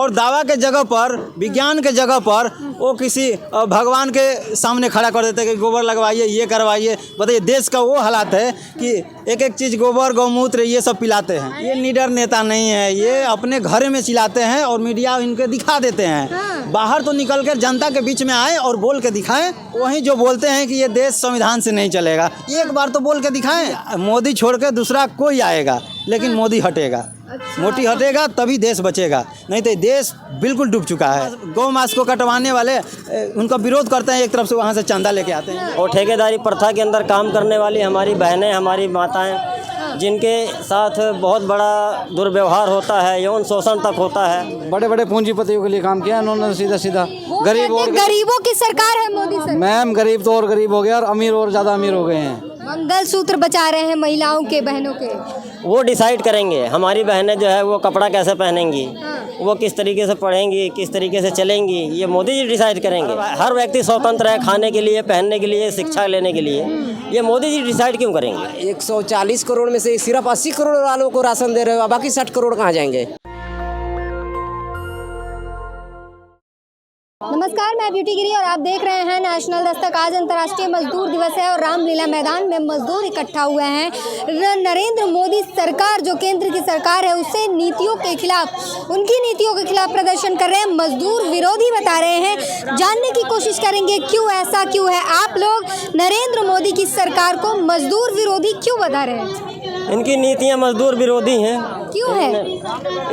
और दावा के जगह पर, विज्ञान के जगह पर वो किसी भगवान के सामने खड़ा कर देते हैं कि गोबर लगवाइए, ये करवाइए। बताइए, देश का वो हालात है कि एक एक चीज़ गोबर, गौमूत्र ये सब पिलाते हैं। ये निडर नेता नहीं है, ये अपने घर में चिल्लाते हैं और मीडिया इनके दिखा देते हैं। बाहर तो निकल कर जनता के बीच में आए और बोल के दिखाएं। वहीं जो बोलते हैं कि ये देश संविधान से नहीं चलेगा, एक बार तो बोल के दिखाएं। मोदी छोड़ के दूसरा कोई आएगा, लेकिन मोदी हटेगा, मोदी हटेगा तभी देश बचेगा, नहीं तो देश बिल्कुल डूब चुका है। गौ मांस को कटवाने वाले उनका विरोध करते हैं, एक तरफ से वहाँ से चंदा लेके आते हैं। और ठेकेदारी प्रथा के अंदर काम करने वाली हमारी बहनें, हमारी माताएं, जिनके साथ बहुत बड़ा दुर्व्यवहार होता है, यौन शोषण तक होता है। बड़े बड़े पूंजीपतियों के लिए काम किया उन्होंने, सीधा सीधा गरीबों की सरकार है मोदी सरकार। मैम, गरीब तो और गरीब हो गया और अमीर और ज़्यादा अमीर हो गए हैं। मंगलसूत्र बचा रहे हैं महिलाओं के, बहनों के। वो डिसाइड करेंगे, हमारी बहनें जो है वो कपड़ा कैसे पहनेंगी, वो किस तरीके से पढ़ेंगी, किस तरीके से चलेंगी, ये मोदी जी डिसाइड करेंगे। हर व्यक्ति स्वतंत्र है खाने के लिए, पहनने के लिए, शिक्षा लेने के लिए। ये मोदी जी डिसाइड क्यों करेंगे? 140 करोड़ में से सिर्फ 80 करोड़ वालों को राशन दे रहे हो, बाकी 60 करोड़ कहाँ जाएंगे? नमस्कार, मैं ब्यूटी गिरी और आप देख रहे हैं नेशनल दस्तक। आज अंतर्राष्ट्रीय मजदूर दिवस है और रामलीला मैदान में मजदूर इकट्ठा हुए हैं। नरेंद्र मोदी सरकार, जो केंद्र की सरकार है, उससे नीतियों के खिलाफ, उनकी नीतियों के खिलाफ प्रदर्शन कर रहे हैं। मजदूर विरोधी बता रहे हैं। जानने की कोशिश करेंगे क्यों ऐसा क्यों है। आप लोग नरेंद्र मोदी की सरकार को मजदूर विरोधी क्यों बता रहे हैं? इनकी नीतियाँ मजदूर विरोधी हैं। क्यों है?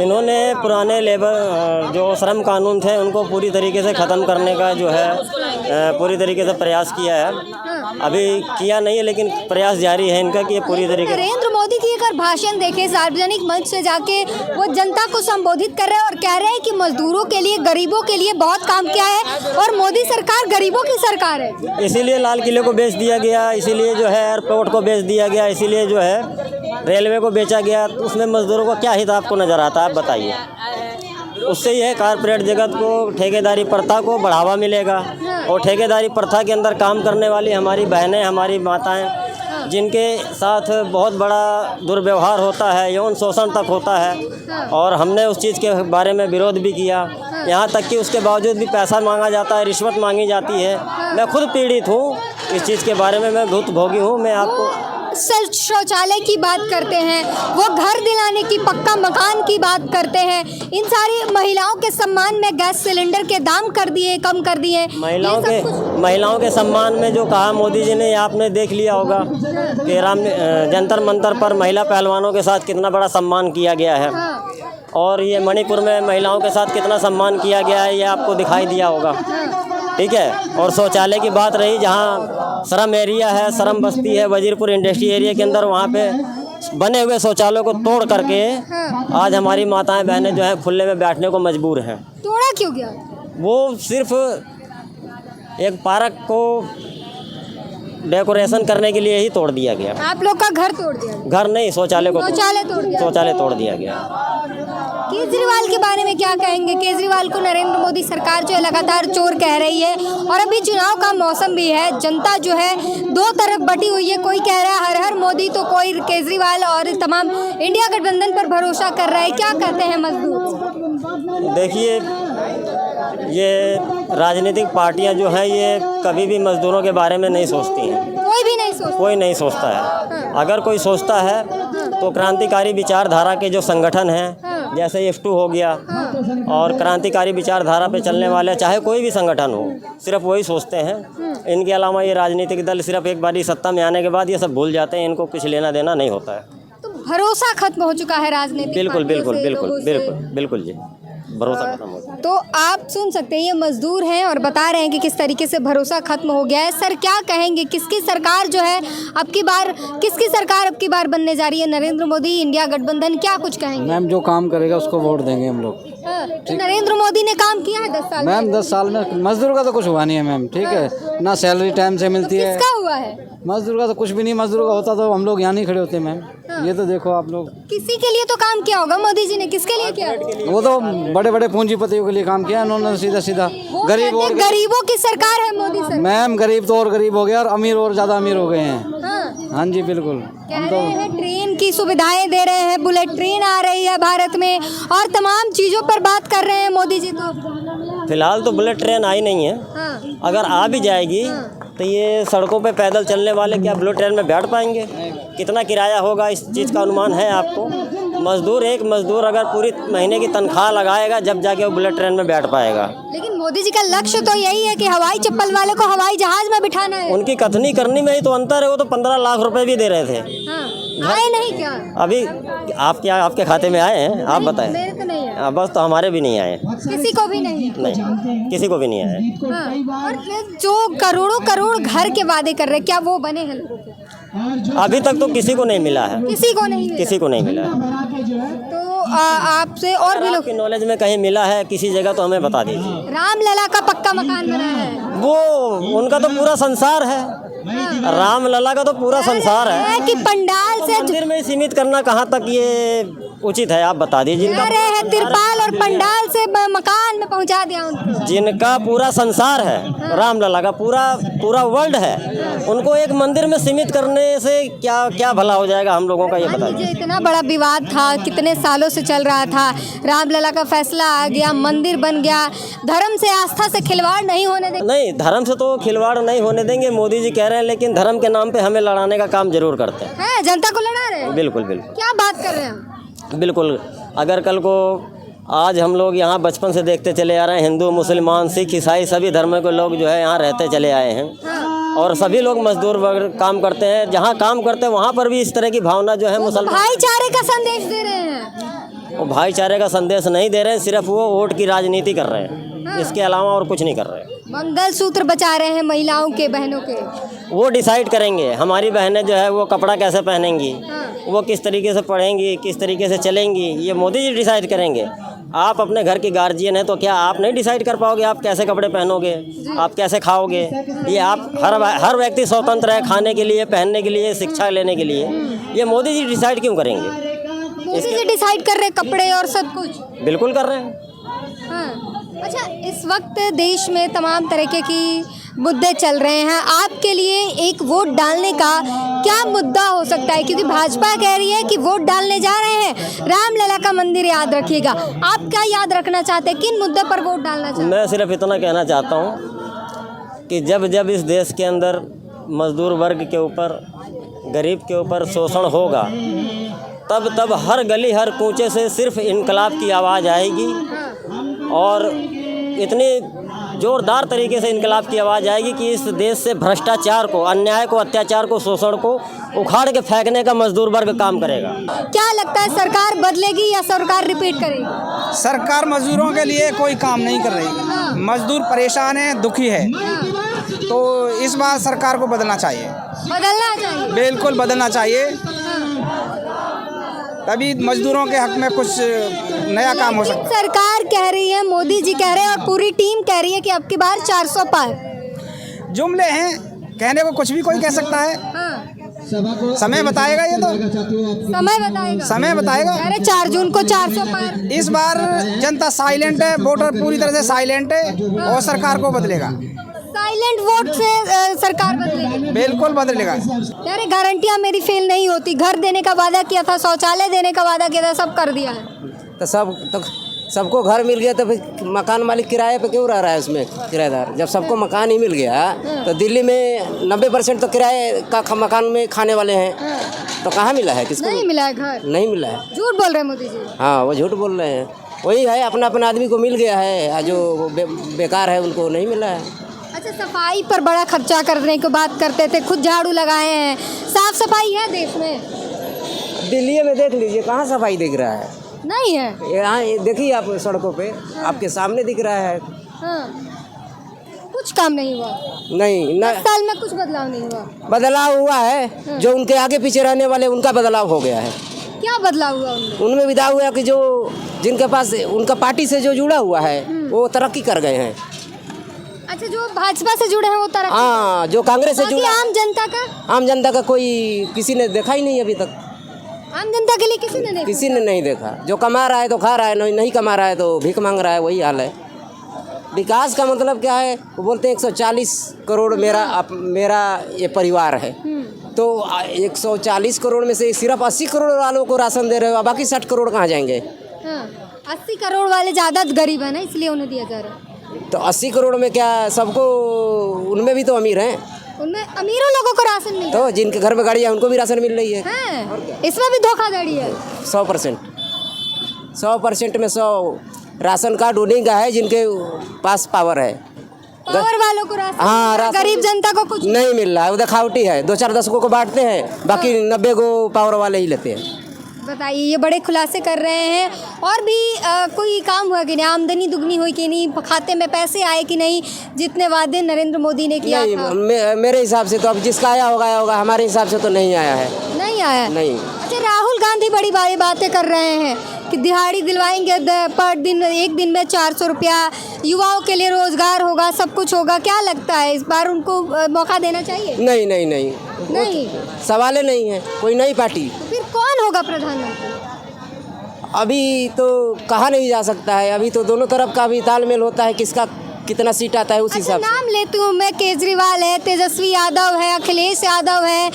इन्होंने पुराने लेबर जो श्रम कानून थे उनको पूरी तरीके से ख़त्म करने का जो है पूरी तरीके से प्रयास किया है। अभी किया नहीं है, लेकिन प्रयास जारी है इनका कि ये पूरी तरीके। नरेंद्र मोदी की अगर भाषण देखे सार्वजनिक मंच से जाके, वो जनता को संबोधित कर रहे हैं और कह रहे हैं कि मजदूरों के लिए, गरीबों के लिए बहुत काम किया है और मोदी सरकार गरीबों की सरकार है। इसीलिए लाल किले को बेच दिया गया, इसीलिए जो है एयरपोर्ट को बेच दिया गया, इसीलिए जो है रेलवे को बेचा गया। तो उसमें मजदूरों को क्या हित आपको नज़र आता है, आप बताइए। उससे ही है कारपोरेट जगत को, ठेकेदारी प्रथा को बढ़ावा मिलेगा। और ठेकेदारी प्रथा के अंदर काम करने वाली हमारी बहनें, हमारी माताएं, जिनके साथ बहुत बड़ा दुर्व्यवहार होता है, यौन शोषण तक होता है। और हमने उस चीज़ के बारे में विरोध भी किया, यहाँ तक कि उसके बावजूद भी पैसा मांगा जाता है, रिश्वत मांगी जाती है। मैं खुद पीड़ित हूँ इस चीज़ के बारे में, मैं भुक्तभोगी हूँ। मैं आपको शौचालय की बात करते हैं, वो घर दिलाने की, पक्का मकान की बात करते हैं। इन सारी महिलाओं के सम्मान में गैस सिलेंडर के दाम कर दिए, कम कर दिए। महिलाओं के सम्मान में जो कहा मोदी जी ने, आपने देख लिया होगा कि जंतर मंतर पर महिला पहलवानों के साथ कितना बड़ा सम्मान किया गया है। और ये मणिपुर में महिलाओं के साथ कितना सम्मान किया गया है, ये आपको दिखाई दिया होगा। ठीक है। और शौचालय की बात रही, जहाँ श्रम एरिया है, श्रम बस्ती है, वजीरपुर इंडस्ट्री एरिया के अंदर, वहाँ पे बने हुए शौचालयों को तोड़ करके आज हमारी माताएं बहनें जो है खुले में बैठने को मजबूर हैं। तोड़ा क्यों गया? वो सिर्फ एक पार्क को डेकोरेशन करने के लिए ही तोड़ दिया गया। आप लोग का घर तोड़ दिया? घर नहीं, शौचालय को, शौचालय तोड़ दिया गया। केजरीवाल के बारे में क्या कहेंगे? केजरीवाल को नरेंद्र मोदी सरकार जो है लगातार चोर कह रही है और अभी चुनाव का मौसम भी है। जनता जो है दो तरफ बटी हुई है। कोई कह रहा है हर हर मोदी, तो कोई केजरीवाल और तमाम इंडिया गठबंधन पर भरोसा कर रहा है। क्या कहते हैं मजदूर? देखिए, ये राजनीतिक पार्टियां जो हैं ये कभी भी मजदूरों के बारे में नहीं सोचती हैं। कोई नहीं सोचता है। अगर कोई सोचता है तो क्रांतिकारी विचारधारा के जो संगठन हैं, जैसे F2 हो गया, और क्रांतिकारी विचारधारा पे चलने वाले चाहे कोई भी संगठन हो, सिर्फ वही सोचते हैं। इनके अलावा ये राजनीतिक दल सिर्फ एक बारी सत्ता में आने के बाद ये सब भूल जाते हैं, इनको कुछ लेना देना नहीं होता है। तो भरोसा खत्म हो चुका है राजनीतिक। बिल्कुल बिल्कुल बिल्कुल बिल्कुल बिल्कुल जी, भरोसा खत्म हो गया। तो आप सुन सकते हैं, ये मजदूर हैं और बता रहे हैं कि किस तरीके से भरोसा खत्म हो गया है। सर, क्या कहेंगे, किसकी सरकार जो है किसकी सरकार अब की बार बनने जा रही है? नरेंद्र मोदी, इंडिया गठबंधन, क्या कुछ कहेंगे? मैम, जो काम करेगा उसको वोट देंगे हम लोग। तो नरेंद्र मोदी ने काम किया है 10 साल में? मैम, 10 साल में मजदूर का तो कुछ हुआ नहीं है मैम। ठीक है ना, सैलरी टाइम से मिलती है। किसका हुआ है? मजदूर का तो कुछ भी नहीं। मजदूर का होता तो हम लोग यहाँ नहीं खड़े होते मैम। ये तो देखो आप लोग, किसी के लिए तो काम किया होगा मोदी जी ने। किसके लिए किया? वो तो बड़े बड़े पूंजीपतियों के लिए काम किया उन्होंने, सीधा सीधा। गरीबों की सरकार है मोदी सरकार। मैम, गरीब तो और गरीब हो गया और अमीर और ज़्यादा अमीर हो गए हैं। हाँ जी बिल्कुल। कह रहे हैं ट्रेन की सुविधाएं दे रहे हैं, बुलेट ट्रेन आ रही है भारत में और तमाम चीज़ों पर बात कर रहे हैं मोदी जी तो। फिलहाल तो बुलेट ट्रेन आई नहीं है। हाँ। अगर आ भी जाएगी तो ये सड़कों पे पैदल चलने वाले क्या बुलेट ट्रेन में बैठ पाएंगे? कितना किराया होगा, इस चीज़ का अनुमान है आपको? एक मजदूर अगर पूरी महीने की तनख्वाह लगाएगा जब जाके वो बुलेट ट्रेन में बैठ पाएगा। लेकिन मोदी जी का लक्ष्य तो यही है कि हवाई चप्पल वाले को हवाई जहाज में बिठाना है। उनकी कथनी करनी में ही तो अंतर है। वो तो 15 लाख रुपए भी दे रहे थे। हाँ। आए नहीं क्या? अभी आपके खाते में आए हैं? आप बताएं। मेरे तो नहीं है। बस तो हमारे भी नहीं आए। किसी को भी नहीं है। नहीं, किसी को भी नहीं आए। हाँ। और ये जो करोड़ों करोड़ घर के वादे कर रहे हैं, क्या वो बने हैं लोगों को? अभी तक तो किसी को नहीं मिला है। किसी को नहीं मिला। किसी को नहीं मिला है। तो आपसे और भी लोग आपकी नॉलेज में कहीं मिला है किसी जगह तो हमें बता दीजिए। रामलला का पक्का मकान बना है। वो उनका तो पूरा संसार है। रामलला का तो पूरा संसार है कि पंडाल से मंदिर में सीमित करना कहाँ तक ये उचित है? आप बता दीजिए। कह रहे हैं तिरपाल और पंडाल से मकान में पहुंचा दिया उनको। जिनका पूरा संसार है, रामलला का पूरा वर्ल्ड है, उनको एक मंदिर में सीमित करने से क्या भला हो जाएगा हम लोगों का, ये बताइए। इतना बड़ा विवाद था, कितने सालों से चल रहा था, रामलला का फैसला आ गया, मंदिर बन गया। धर्म से आस्था से खिलवाड़ नहीं होने देंगे। नहीं, धर्म से तो खिलवाड़ नहीं होने देंगे, मोदी जी कह रहे हैं, लेकिन धर्म के नाम पे हमें लड़ाने का काम जरूर करते हैं। जनता को लड़ा रहे हैं। बिल्कुल क्या बात कर रहे हैं? बिल्कुल। अगर कल को आज हम लोग यहाँ बचपन से देखते चले आ रहे हैं, हिंदू मुसलमान सिख ईसाई सभी धर्म के लोग जो है यहाँ रहते चले आए हैं। और सभी लोग मजदूर वगैरह काम करते हैं। जहाँ काम करते हैं वहाँ पर भी इस तरह की भावना जो है मुसलमान भाईचारे का संदेश दे रहे हैं। वो भाईचारे का संदेश नहीं दे रहे हैं, सिर्फ वो वोट की राजनीति कर रहे हैं। इसके अलावा और कुछ नहीं कर रहे। मंगलसूत्र बचा रहे हैं महिलाओं के, बहनों के। वो डिसाइड करेंगे। हमारी बहनें जो है वो कपड़ा कैसे पहनेंगी, वो किस तरीके से पढ़ेंगी, किस तरीके से चलेंगी, ये मोदी जी डिसाइड करेंगे। आप अपने घर की गार्जियन हैं तो क्या आप नहीं डिसाइड कर पाओगे आप कैसे कपड़े पहनोगे, आप कैसे खाओगे? ये आप हर व्यक्ति स्वतंत्र है खाने के लिए, पहनने के लिए, शिक्षा लेने के लिए। ये मोदी जी डिसाइड क्यों करेंगे? मोदी जी डिसाइड कर रहे हैं कपड़े और सब कुछ। बिल्कुल कर रहे हैं। हाँ। अच्छा, इस वक्त देश में तमाम तरीके की मुद्दे चल रहे हैं। आपके लिए एक वोट डालने का क्या मुद्दा हो सकता है? क्योंकि भाजपा कह रही है कि वोट डालने जा रहे हैं, रामलला का मंदिर याद रखिएगा। आप क्या याद रखना चाहते हैं? किन मुद्दे पर वोट डालना चाहते हैं? मैं सिर्फ इतना कहना चाहता हूँ कि जब इस देश के अंदर मजदूर वर्ग के ऊपर, गरीब के ऊपर शोषण होगा, तब हर गली हर कूचे से सिर्फ इनकलाब की आवाज़ आएगी। और इतनी ज़ोरदार तरीके से इनकलाब की आवाज़ आएगी कि इस देश से भ्रष्टाचार को, अन्याय को, अत्याचार को, शोषण को उखाड़ के फेंकने का मजदूर वर्ग काम करेगा। क्या लगता है, सरकार बदलेगी या सरकार रिपीट करेगी? सरकार मजदूरों के लिए कोई काम नहीं कर रही। मजदूर परेशान है, दुखी है। तो इस बार सरकार को बदलना चाहिए। बदलना चाहिए। बिल्कुल बदलना चाहिए, तभी मजदूरों के हक में कुछ नया काम हो सकता है। सरकार कह रही है, मोदी जी कह रहे हैं और पूरी टीम कह रही है कि अब की बार 400 पार। जुमले हैं, कहने को कुछ भी कोई कह सकता है। समय बताएगा, ये तो समय बताएगा। कह रहे 4 जून को 400 पार। इस बार जनता साइलेंट है, वोटर पूरी तरह से साइलेंट है और सरकार को बदलेगा। साइलेंट वोट से सरकार बदलेगी। बिल्कुल बदलेगा। यार गारंटियां मेरी फेल नहीं होती। घर देने का वादा किया था, शौचालय देने का वादा किया था, सब कर दिया है। तो सबको घर मिल गया तो फिर मकान मालिक किराए पे क्यों रह रहा है उसमें किराएदार? जब सबको मकान ही मिल गया तो दिल्ली में 90% तो किराए का मकान में खाने वाले हैं, तो कहाँ मिला है? किसको नहीं मिला है घर? नहीं मिला है। झूठ बोल रहे हैं मोदी जी। हाँ, वो झूठ बोल रहे हैं। वही है, अपना आदमी को मिल गया है, जो बेकार है उनको नहीं मिला है। अच्छा, सफाई पर बड़ा खर्चा करने की बात करते थे, खुद झाड़ू लगाए हैं। साफ सफाई है देश में? दिल्ली में देख लीजिए, कहाँ सफाई दिख रहा है? नहीं है। यहाँ देखिए आप सड़कों पे, आपके सामने दिख रहा है। कुछ काम नहीं हुआ। नहीं, 10 साल में कुछ बदलाव नहीं हुआ। बदलाव हुआ है, जो उनके आगे पीछे रहने वाले उनका बदलाव हो गया है। क्या बदलाव हुआ उनमें बदलाव हुआ कि जो जिनके पास उनका पार्टी से जो जुड़ा हुआ है वो तरक्की कर गए हैं। अच्छा, जो भाजपा से जुड़े हैं वो तरक्की। हाँ, जो कांग्रेस से जुड़ा, आम जनता का कोई किसी ने देखा ही नहीं अभी तक। आम जनता के लिए किसी ने नहीं देखा। जो कमा रहा है तो खा रहा है, नहीं कमा रहा है तो भीख मांग रहा है, वही हाल है। विकास का मतलब क्या है? वो बोलते हैं 140 करोड़ मेरा ये परिवार है, तो 140 करोड़ में से सिर्फ 80 करोड़ वालों को राशन दे रहे हो, बाकी 60 करोड़ कहाँ जाएंगे? हाँ, 80 करोड़ वाले ज़्यादा गरीब है ना, इसलिए उन्हें दिया जा रहा है। तो 80 करोड़ में क्या सबको, उनमें भी तो अमीर हैं, उनमें अमीरों लोगों को राशन मिल रहा तो जिनके घर में गाड़ी है उनको भी राशन मिल रही है। है। इसमें भी धोखाधड़ी है। 100% में 100 राशन कार्ड उन्हीं का है जिनके पास पावर है। पावर वालों को राशन हाँ, मिल रहा है, राशन गरीब जनता को कुछ नहीं मिल रहा है, वो दिखावटी है। 2-4 दशकों को बांटते हैं, बाकी 90 को पावर वाले ही लेते हैं। बताइए, ये बड़े खुलासे कर रहे हैं। और भी कोई काम हुआ कि नहीं, आमदनी दुगनी हुई कि नहीं, खाते में पैसे आए कि नहीं, जितने वादे नरेंद्र मोदी ने किया नहीं, था? मेरे हिसाब से तो अब जिसका आया होगा, हमारे हिसाब से तो नहीं आया है। नहीं आया? नहीं। अच्छा, राहुल गांधी बड़ी बड़ी बातें कर रहे हैं कि दिहाड़ी दिलवाएंगे, पर दिन एक दिन में 400 रुपया, युवाओं के लिए रोजगार होगा, सब कुछ होगा। क्या लगता है इस बार उनको मौका देना चाहिए? नहीं नहीं नहीं नहीं, सवाल ही नहीं है। कोई नई पार्टी तो फिर कौन होगा प्रधानमंत्री? अभी तो कहा नहीं जा सकता है। अभी तो दोनों तरफ का भी तालमेल होता है, किसका कितना सीट आता है उस अच्छा, हिसाब से। नाम लेती हूँ मैं, केजरीवाल है, तेजस्वी यादव है, अखिलेश यादव है,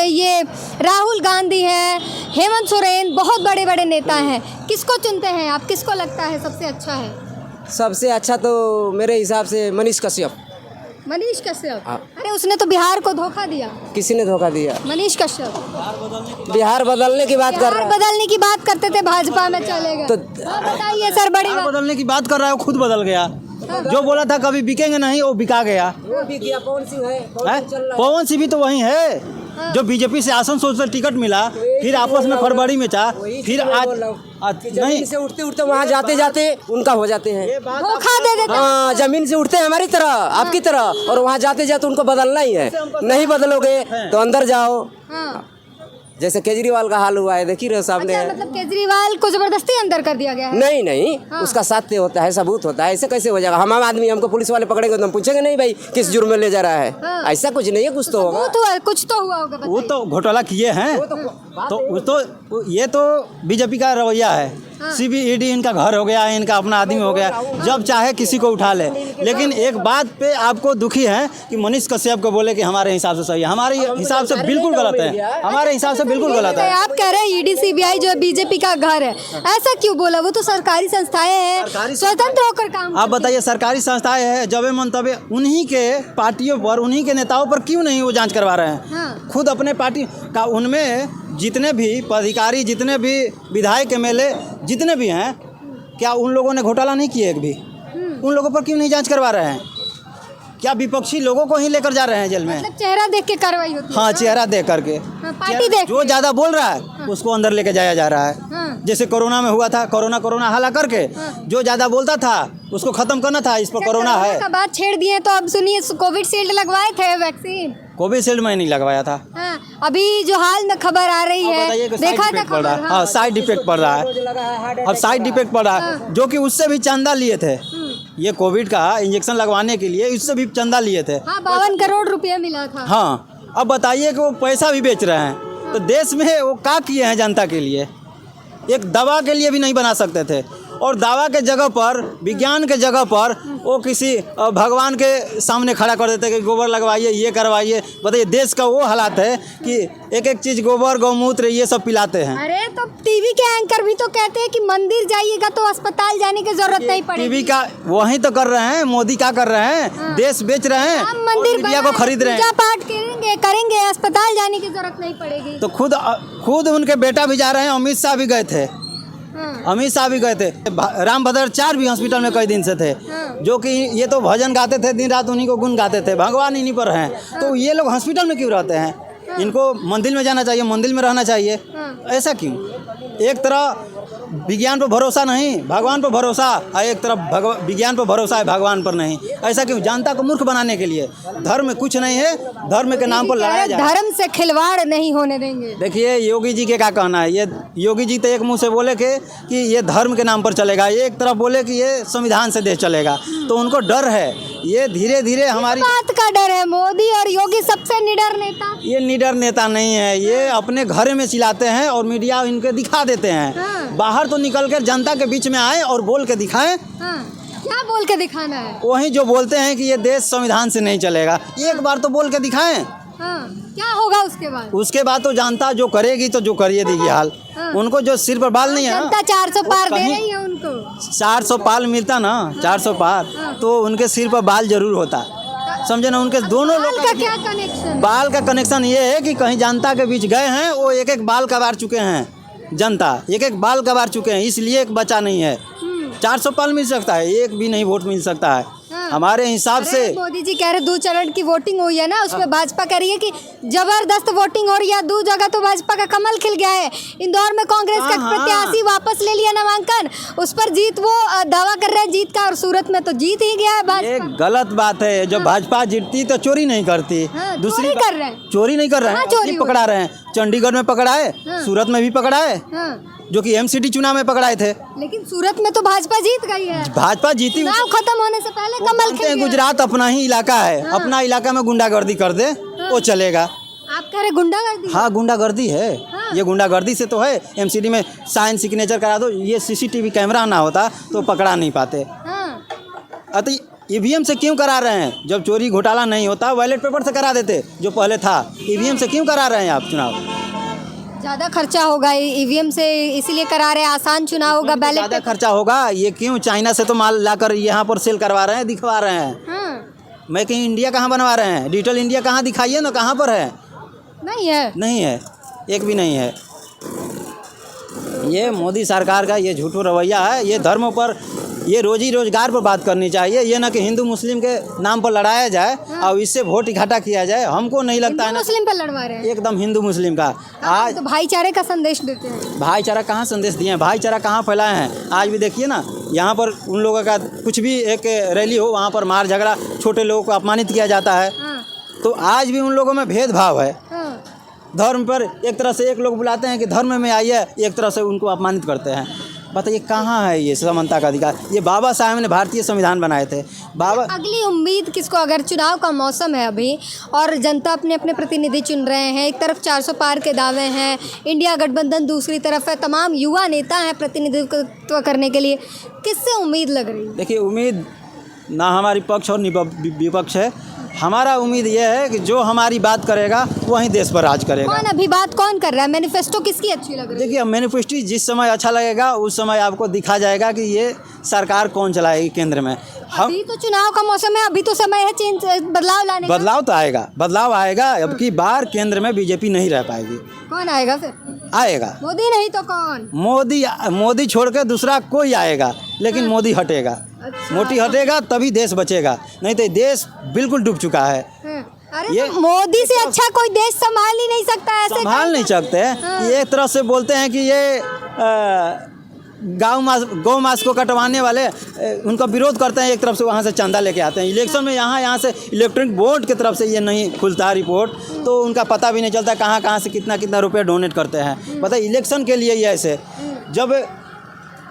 ये राहुल गांधी है, हेमंत सोरेन, बहुत बड़े बड़े नेता हैं। किसको चुनते हैं आप? किसको लगता है सबसे अच्छा है? सबसे अच्छा तो मेरे हिसाब से मनीष कश्यप। मनीष कश्यप? हाँ। अरे उसने तो बिहार को धोखा दिया। किसी ने धोखा दिया? मनीष कश्यप बिहार बदलने की बात कर बिहार रहा है। बदलने की बात करते थे, भाजपा में चले गए। तो- हाँ, बताइए सर, बड़ी बिहार बात। बदलने की बात कर रहा है, वो खुद बदल गया। जो बोला था कभी बिकेंगे नहीं, वो बिका गया वो भी किया, पवन सिंह है, है। चल रहा है। पवन सिंह भी तो वही है जो बीजेपी से आसनसोल से टिकट मिला, फिर आपस में फरवरी में चाह, फिर आज जमीन नहीं से उठते उठते वहाँ जाते जाते उनका हो जाते हैं। धोखा दे देते हैं। हाँ, जमीन से उठते हैं हमारी तरह, आपकी तरह, और वहाँ जाते जाते उनको बदलना ही है। नहीं बदलोगे तो अंदर जाओ। हाँ। जैसे केजरीवाल का हाल हुआ है, देख ही रहे हो सामने। अच्छा, मतलब केजरीवाल को जबरदस्ती अंदर कर दिया गया है? नहीं नहीं, उसका साथ होता है, सबूत होता है। ऐसे कैसे हो जाएगा? हम आम आदमी, हमको पुलिस वाले पकड़ेंगे तो हम पूछेंगे नहीं भाई किस जुर्म में ले जा रहा है? हाँ। ऐसा कुछ नहीं है, कुछ तो होगा। कुछ तो हुआ होगा, वो बताइए। तो घोटाला किए हैं, तो ये तो बीजेपी का रवैया है। CBID इनका घर हो गया है, इनका अपना आदमी हो गया, जब चाहे किसी को उठा ले। लेकिन एक बात पे आपको दुखी है कि मनीष कश्यप को बोले कि हमारे हिसाब से सही है, हमारे हिसाब से बिल्कुल गलत है, हमारे हिसाब से बिल्कुल गलत है। आप कह रहे हैं ED CBI जो है बीजेपी का घर है, ऐसा क्यों बोला? वो तो सरकारी संस्थाएं हैं, स्वतंत्र होकर काम आप बताइए, सरकारी संस्थाएं हैं, जब मन तबे उन्हीं के पार्टियों पर, उन्हीं के नेताओं पर क्यों नहीं वो जांच करवा रहे हैं? हाँ। खुद अपने पार्टी का, उनमें जितने भी पदाधिकारी, जितने भी विधायक MLA जितने भी हैं, क्या उन लोगों ने घोटाला नहीं किए? एक भी उन लोगों पर क्यों नहीं जांच करवा रहे हैं? क्या विपक्षी लोगों को ही लेकर जा रहे हैं जेल में? मतलब चेहरा देख के कार्रवाई होती है? हाँ, चेहरा देख करके। हाँ, पार्टी देख जो ज़्यादा बोल रहा है उसको अंदर लेके जाया जा रहा है। हाँ। जैसे कोरोना में हुआ था, कोरोना हाला करके जो ज़्यादा बोलता था उसको खत्म करना था। इस पर कोरोना है, का बात छेड़ दिए तो अब सुनिए, कोविशील्ड लगवाए थे वैक्सीन? कोविशील्ड में नहीं लगवाया था। हाँ, अभी जो हाल में खबर आ रही है, बताइए कि देखा साइड था इफेक्ट पड़ खबर? रहा है। हाँ, साइड इफेक्ट पड़ रहा है। अब साइड इफेक्ट पड़ रहा है, जो कि उससे भी चंदा लिए थे। ये कोविड का इंजेक्शन लगवाने के लिए इससे भी चंदा लिए थे। हाँ, 52 करोड़ रुपया मिला था। हाँ, अब बताइए कि वो पैसा भी बेच रहे हैं, तो देश में वो क्या किए हैं जनता के लिए? एक दवा के लिए भी नहीं बना सकते थे, और दवा के जगह पर, विज्ञान के जगह पर वो किसी भगवान के सामने खड़ा कर देते कि गोबर लगवाइए, ये करवाइए। बताइए, देश का वो हालात है कि एक एक चीज़, गोबर गौमूत्र ये सब पिलाते हैं। अरे तो टीवी के एंकर भी तो कहते हैं कि मंदिर जाइएगा तो अस्पताल जाने की जरूरत नहीं पड़ेगी। टीवी का वही तो कर रहे हैं, मोदी क्या कर रहे हैं? देश बेच रहे हैं, राम और मंदिर मीडिया को खरीद रहे पूजा हैं। पाठ करेंगे, अस्पताल जाने की जरूरत नहीं पड़ेगी। तो खुद उनके बेटा भी जा रहे हैं, अमित शाह भी गए थे। हाँ। अमित शाह भी गए थे, रामभद्राचार्य भी हॉस्पिटल में कई दिन से थे, जो कि ये तो भजन गाते थे, दिन रात उन्हीं को गुण गाते थे, भगवान इन्हीं पर हैं। तो ये लोग हॉस्पिटल में क्यों रहते हैं? इनको मंदिर में जाना चाहिए, मंदिर में रहना चाहिए। ऐसा क्यों? एक तरह विज्ञान पर भरोसा नहीं, भगवान पर भरोसा, और एक तरफ विज्ञान पर भरोसा है, भगवान पर नहीं। ऐसा क्यों? जनता को मूर्ख बनाने के लिए। धर्म में कुछ नहीं है, धर्म के नाम पर लड़ाया जा रहा है। धर्म से खिलवाड़ नहीं होने देंगे। देखिए, योगी जी के क्या कहना है? ये योगी जी तो एक मुंह से बोले कि ये धर्म के नाम पर चलेगा, एक तरफ बोले कि ये संविधान से देश चलेगा। तो उनको डर है, ये धीरे धीरे हमारी बात का डर है। मोदी और योगी सबसे निडर नेता। ये निडर नेता नहीं है, ये अपने घर में चिल्लाते हैं और मीडिया इनके दिखा देते हैं। हाँ। बाहर तो निकल कर जनता के बीच में आए और बोल के दिखाएं। हाँ, क्या बोल के दिखाना है? वही जो बोलते हैं कि ये देश संविधान से नहीं चलेगा, एक बार तो बोल के दिखाएं। हाँ, क्या होगा उसके बाद? उसके बाद तो जनता जो करेगी तो जो करिए देगी हाल। उनको जो सिर पर बाल नहीं है जनता ना, 400 पार दे कहीं- रही है उनको। 400 पाल मिलता ना, 400 पार, तो उनके सिर पर बाल जरूर होता। समझे ना, उनके दोनों बाल लोग का क्या कनेक्शन? बाल का कनेक्शन ये है कि कहीं जनता के बीच गए हैं, वो एक एक बाल कबार चुके हैं। जनता एक एक बाल कबार चुके हैं, इसलिए एक बचा नहीं है। 400 पाल मिल सकता है, एक भी नहीं वोट मिल सकता है हमारे हिसाब से। अरे मोदी जी कह रहे 2 चरण की वोटिंग हुई है ना, उसमें भाजपा कह रही है कि जबरदस्त वोटिंग हो रही है, 2 जगह तो भाजपा का कमल खिल गया है। इंदौर में कांग्रेस का हाँ। प्रत्याशी वापस ले लिया नामांकन, उस पर जीत, वो दावा कर रहे हैं जीत का, और सूरत में तो जीत ही गया है ये भाजपा। गलत बात है। जब भाजपा जीतती तो चोरी नहीं करती। हाँ, दूसरी चोरी बात- कर रहे हैं। चोरी नहीं कर रहे कहाँ हैं, चोरी ये हो पकड़ा रहे हैं। चंडीगढ़ में पकड़ा है, सूरत में भी पकड़ा है, हाँ, जो कि एमसीडी चुनाव में पकड़ाए थे। लेकिन सूरत में तो भाजपा जीत गई है। भाजपा जीती। चुनाव खत्म होने से पहले वो कमल मानते खिल हैं गया। गुजरात अपना ही इलाका है, अपना इलाका में गुंडागर्दी कर दे वो चलेगा। आप कह रहे गुंडागर्दी? हाँ, गुंडागर्दी है। हाँ। ये गुंडागर्दी से तो है। एमसीडी में साइन सिग्नेचर करा दो, ये सीसीटीवी कैमरा ना होता तो पकड़ा नहीं पाते। हाँ, अतः ईवीएम से क्यों करा रहे हैं? जब चोरी घोटाला नहीं होता बैलेट पेपर से करा देते जो पहले था। ईवीएम से क्यों करा रहे हैं आप चुनाव? ज्यादा खर्चा होगा ईवीएम से, इसीलिए करा रहे हैं। आसान चुनाव होगा, बैलेट ज़्यादा खर्चा होगा। ये क्यों चाइना से तो माल लाकर यहाँ पर सेल करवा रहे हैं, दिखवा रहे हैं। हाँ, मैं कहीं इंडिया कहाँ बनवा रहे हैं? डिजिटल इंडिया कहाँ दिखाइए ना, कहाँ पर है? नहीं है। नहीं है, एक भी नहीं है। ये मोदी सरकार का ये झूठो रवैया है। ये धर्मों पर, ये रोजी रोजगार पर बात करनी चाहिए। ये ना कि हिंदू मुस्लिम के नाम पर लड़ाया जाए और इससे वोट इकट्ठा किया जाए। हमको नहीं लगता है हिंदू ना, मुस्लिम पर लड़वा रहे हैं। एकदम हिंदू मुस्लिम का। आज तो भाईचारे का संदेश देते हैं। भाईचारा कहाँ संदेश दिए हैं? भाईचारा कहाँ फैलाए हैं? आज भी देखिए ना, यहाँ पर उन लोगों का कुछ भी एक रैली हो, वहाँ पर मार झगड़ा, छोटे लोगों को अपमानित किया जाता है। हाँ, तो आज भी उन लोगों में भेदभाव है। हाँ, धर्म पर एक तरह से एक लोग बुलाते हैं कि धर्म में आइए, एक तरह से उनको अपमानित करते हैं। बताइए कहाँ है ये समानता का अधिकार? ये बाबा साहेब ने भारतीय संविधान बनाए थे। बाबा अगली उम्मीद किसको? अगर चुनाव का मौसम है अभी और जनता अपने अपने प्रतिनिधि चुन रहे हैं, एक तरफ 400 पार के दावे हैं, इंडिया गठबंधन दूसरी तरफ है, तमाम युवा नेता हैं प्रतिनिधित्व करने के लिए, किससे उम्मीद लग रही है? देखिए, उम्मीद ना हमारी पक्ष और विपक्ष है। हमारा उम्मीद यह है कि जो हमारी बात करेगा वही देश पर राज करेगा। कौन अभी बात कौन कर रहा है? मैनिफेस्टो किसकी अच्छी लग रही है? देखिए, अब मैनिफेस्टो जिस समय अच्छा लगेगा उस समय आपको दिखा जाएगा कि ये सरकार कौन चलाएगी केंद्र में। हम अभी तो चुनाव का मौसम है, अभी तो समय है चेंज, बदलाव लाने का। बदलाव तो आएगा, बदलाव आएगा। अब की बार केंद्र में बीजेपी नहीं रह पाएगी। कौन आएगा फिर? आएगा मोदी नहीं तो कौन? मोदी छोड़ के दूसरा कोई आएगा, लेकिन मोदी हटेगा। अच्छा। मोदी हटेगा तभी देश बचेगा, नहीं तो देश बिल्कुल डूब चुका है। अरे ये- तो मोदी से अच्छा कोई देश संभाल ही नहीं सकता ऐसे। संभाल नहीं सकते हैं। ये एक तरह से बोलते हैं कि ये गौ मास को कटवाने वाले उनका विरोध करते हैं। एक तरफ से वहाँ से चंदा लेके आते हैं इलेक्शन में। यहाँ से इलेक्ट्रॉनिक बोर्ड की तरफ से ये नहीं खुलता रिपोर्ट, तो उनका पता भी नहीं चलता कहाँ से कितना रुपये डोनेट करते हैं। बताइए, इलेक्शन के लिए ये ऐसे। जब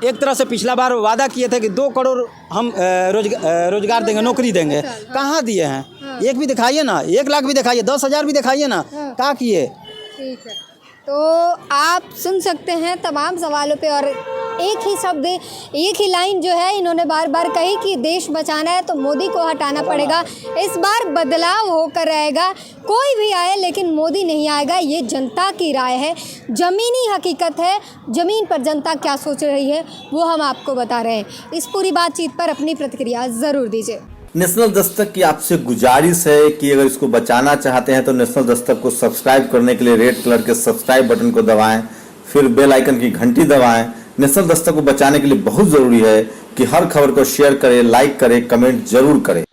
एक तरह से पिछला बार वादा किए थे कि 2 करोड़ हम रोजगार देंगे, नौकरी देंगे, कहाँ दिए हैं? एक भी दिखाइए ना, 1 लाख भी दिखाइए, 10,000 भी दिखाइए ना, क्या किए? ठीक है, तो आप सुन सकते हैं तमाम सवालों पे, और एक ही शब्द, एक ही लाइन जो है इन्होंने बार बार कही कि देश बचाना है तो मोदी को हटाना पड़ेगा। इस बार बदलाव होकर रहेगा, कोई भी आए लेकिन मोदी नहीं आएगा, ये जनता की राय है, ज़मीनी हकीकत है। ज़मीन पर जनता क्या सोच रही है वो हम आपको बता रहे हैं। इस पूरी बातचीत पर अपनी प्रतिक्रिया ज़रूर दीजिए। नेशनल दस्तक की आपसे गुजारिश है कि अगर इसको बचाना चाहते हैं तो नेशनल दस्तक को सब्सक्राइब करने के लिए रेड कलर के सब्सक्राइब बटन को दबाएं, फिर बेल आइकन की घंटी दबाएं। नेशनल दस्तक को बचाने के लिए बहुत जरूरी है कि हर खबर को शेयर करें, लाइक करें, कमेंट जरूर करें।